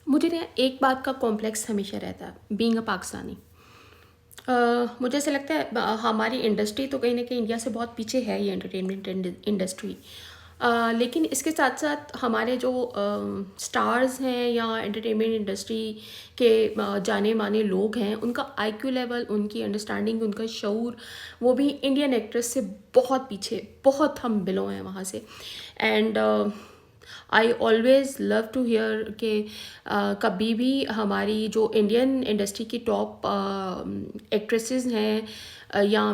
مجھے نا ایک بات کا کمپلیکس ہمیشہ رہتا ہے بینگ اے پاکستانی. مجھے ایسا لگتا ہے ہماری انڈسٹری تو کہیں نہ کہیں انڈیا سے بہت پیچھے ہے، یہ انٹرٹینمنٹ انڈسٹری. لیکن اس کے ساتھ ساتھ ہمارے جو اسٹارز ہیں یا انٹرٹینمنٹ انڈسٹری کے جانے مانے لوگ ہیں، ان کا آئی کیو لیول، ان کی انڈرسٹینڈنگ، ان کا شعور، وہ بھی انڈین ایکٹریس سے بہت پیچھے، بہت ہم بلو ہیں وہاں سے. And I always love to hear کہ کبھی بھی ہماری جو انڈین انڈسٹری کی ٹاپ ایکٹریسز ہیں یا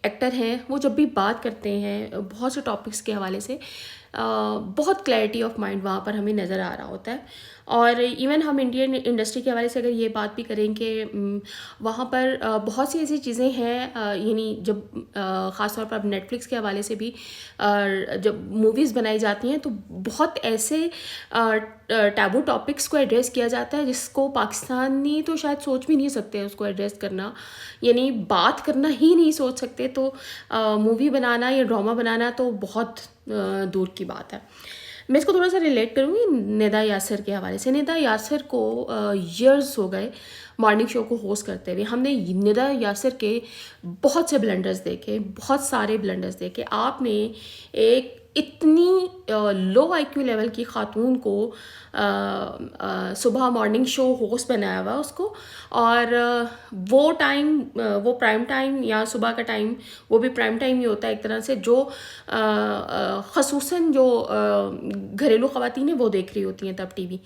ایکٹر ہیں، وہ جب بھی بات کرتے ہیں بہت سے ٹاپکس کے حوالے سے، بہت کلیئرٹی آف مائنڈ وہاں پر ہمیں نظر آ رہا ہوتا ہے. اور ایون ہم انڈین انڈسٹری کے حوالے سے اگر یہ بات بھی کریں کہ وہاں پر بہت سی ایسی چیزیں ہیں، یعنی جب خاص طور پر اب نیٹ فلکس کے حوالے سے بھی جب موویز بنائی جاتی ہیں تو بہت ایسے ٹیبو ٹاپکس کو ایڈریس کیا جاتا ہے جس کو پاکستانی تو شاید سوچ بھی نہیں سکتے اس کو ایڈریس کرنا، یعنی بات کرنا ہی نہیں سوچ سکتے، تو مووی بنانا یا ڈرامہ بنانا تو بہت دور کی بات ہے. میں اس کو تھوڑا سا ریلیٹ کروں گی ندا یاسر کے حوالے سے. ندا یاسر کو ایئرز ہو گئے مارننگ شو کو ہوسٹ کرتے ہوئے. ہم نے ندا یاسر کے بہت سے بلنڈرز دیکھے، بہت سارے بلنڈرز دیکھے. آپ نے ایک اتنی لو آئی کیو لیول کی خاتون کو صبح مارننگ شو ہوسٹ بنایا ہوا اس کو، اور وہ ٹائم، وہ پرائم ٹائم یا صبح کا ٹائم، وہ بھی پرائم ٹائم ہی ہوتا ہے ایک طرح سے، جو خصوصاً جو گھریلو خواتین ہیں وہ دیکھ رہی ہوتی ہیں تب ٹی وی.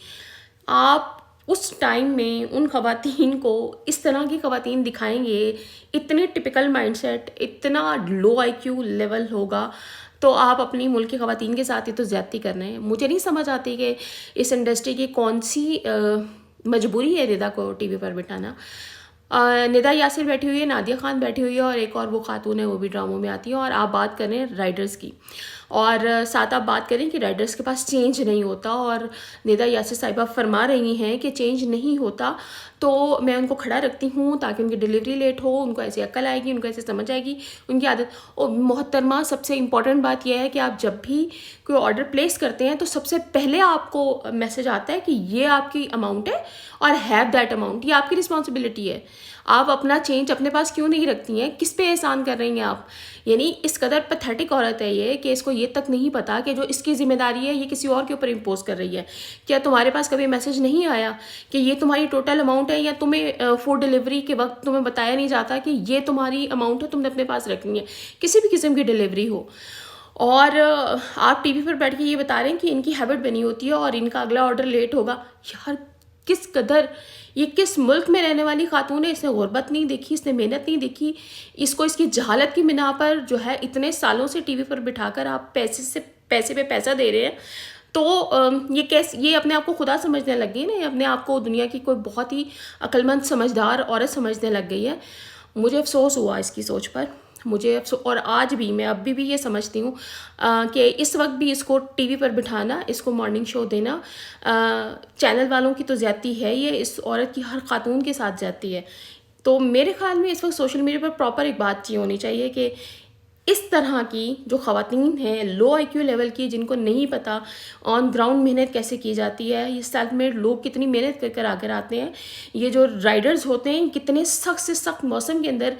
آپ اس ٹائم میں ان خواتین کو اس طرح کی خواتین دکھائیں گے، اتنے ٹپیکل مائنڈ سیٹ، اتنا لو آئی کیو لیول ہوگا، تو آپ اپنی ملک کی خواتین کے ساتھ ہی تو زیادتی کر رہے ہیں. مجھے نہیں سمجھ آتی کہ اس انڈسٹری کی کون سی مجبوری ہے ندا کو ٹی وی پر بٹھانا. ندا یاسر بیٹھی ہوئی ہے، نادیہ خان بیٹھی ہوئی ہے، اور ایک اور وہ خاتون ہے وہ بھی ڈراموں میں آتی ہے. اور آپ بات کریں رائڈرز کی، اور ساتھ آپ بات کریں کہ رائڈرز کے پاس چینج نہیں ہوتا، اور ندا یاسر صاحبہ فرما رہی ہیں کہ چینج نہیں ہوتا، تو میں ان کو کھڑا رکھتی ہوں تاکہ ان کی ڈلیوری لیٹ ہو، ان کو ایسی عقل آئے گی، ان کو ایسے سمجھ آئے گی، ان کی عادت. اور محترمہ، سب سے امپورٹنٹ بات یہ ہے کہ آپ جب بھی کوئی آرڈر پلیس کرتے ہیں تو سب سے پہلے آپ کو میسج آتا ہے کہ یہ آپ کی اماؤنٹ ہے اور ہیو دیٹ اماؤنٹ. یہ آپ کی رسپانسبلٹی ہے. آپ اپنا چینج اپنے پاس کیوں نہیں رکھتی ہیں؟ کس پہ احسان کر رہی ہیں آپ؟ یعنی اس قدر پیتھیٹک عورت ہے یہ کہ اس کو یہ تک نہیں پتا کہ جو اس کی ذمہ داری ہے یہ کسی اور کے اوپر امپوز کر رہی ہے. کیا تمہارے پاس کبھی میسج نہیں آیا کہ یہ تمہاری ٹوٹل اماؤنٹ ہے، یا تمہیں فوڈ ڈلیوری کے وقت تمہیں بتایا نہیں جاتا کہ یہ تمہاری اماؤنٹ ہے، تم نے اپنے پاس رکھنی ہے کسی بھی قسم کی ڈلیوری ہو؟ اور آپ ٹی وی پر بیٹھ کے یہ بتا رہے ہیں کہ ان کی ہیبٹ بنی ہوتی ہے اور ان کا اگلا آرڈر لیٹ ہوگا. یار کس قدر، یہ کس ملک میں رہنے والی خاتون ہے؟ اس نے غربت نہیں دیکھی، اس نے محنت نہیں دیکھی، اس کو اس کی جہالت کی بنا پر جو ہے اتنے سالوں سے ٹی وی پر بٹھا کر آپ پیسے پہ پیسہ دے رہے ہیں. تو یہ اپنے آپ کو خدا سمجھنے لگ گئی نا، اپنے آپ کو دنیا کی کوئی بہت ہی عقل مند سمجھدار عورت سمجھنے لگ گئی ہے. مجھے افسوس ہوا اس کی سوچ پر، مجھے اور آج بھی میں ابھی بھی یہ سمجھتی ہوں کہ اس وقت بھی اس کو ٹی وی پر بٹھانا، اس کو مارننگ شو دینا، چینل والوں کی تو زیادتی ہے، یہ اس عورت کی ہر خاتون کے ساتھ زیادتی ہے. تو میرے خیال میں اس وقت سوشل میڈیا پر پراپر ایک بات یہ ہونی چاہیے کہ اس طرح کی جو خواتین ہیں لو آئی کیو لیول کی، جن کو نہیں پتہ آن گراؤنڈ محنت کیسے کی جاتی ہے، یہ سیلف میڈ لوگ کتنی محنت کر کر آگے آتے ہیں، یہ جو رائڈرز ہوتے ہیں کتنے سخت سے سخت موسم کے اندر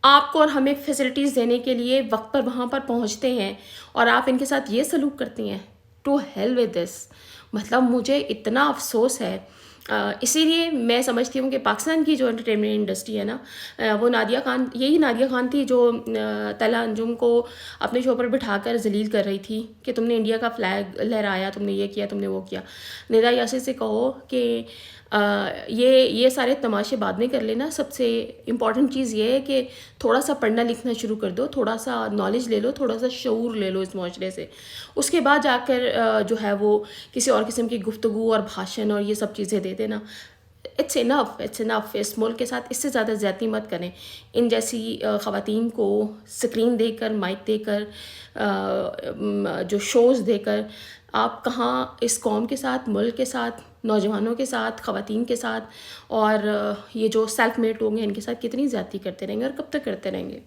آپ کو اور ہمیں فیسلٹیز دینے کے لیے وقت پر وہاں پر پہنچتے ہیں، اور آپ ان کے ساتھ یہ سلوک کرتی ہیں. To hell with this. مطلب مجھے اتنا افسوس ہے. اسی لیے میں سمجھتی ہوں کہ پاکستان کی جو انٹرٹینمنٹ انڈسٹری ہے نا، وہ نادیہ خان، یہی نادیہ خان تھی جو طلحہ انجم کو اپنے شو پر بٹھا کر ذلیل کر رہی تھی کہ تم نے انڈیا کا فلیگ لہرایا، تم نے یہ کیا، تم نے وہ کیا. ندا یاسر سے کہو کہ یہ سارے تماشے بعد میں کر لینا. سب سے امپورٹنٹ چیز یہ ہے کہ تھوڑا سا پڑھنا لکھنا شروع کر دو، تھوڑا سا نالج لے لو، تھوڑا سا شعور لے لو اس معاشرے سے. اس کے بعد جا کر جو ہے وہ کسی اور قسم کی گفتگو اور بھاشن اور یہ سب چیزیں دے دینا. اٹس انف. اس ملک کے ساتھ اس سے زیادہ زیادتی مت کریں. ان جیسی خواتین کو سکرین دے کر، مائک دے کر، جو شوز دے کر آپ کہاں اس قوم کے ساتھ، ملک کے ساتھ، نوجوانوں کے ساتھ، خواتین کے ساتھ، اور یہ جو سیلف میڈ لوگ ہیں ان کے ساتھ کتنی زیادتی کرتے رہیں گے اور کب تک کرتے رہیں گے؟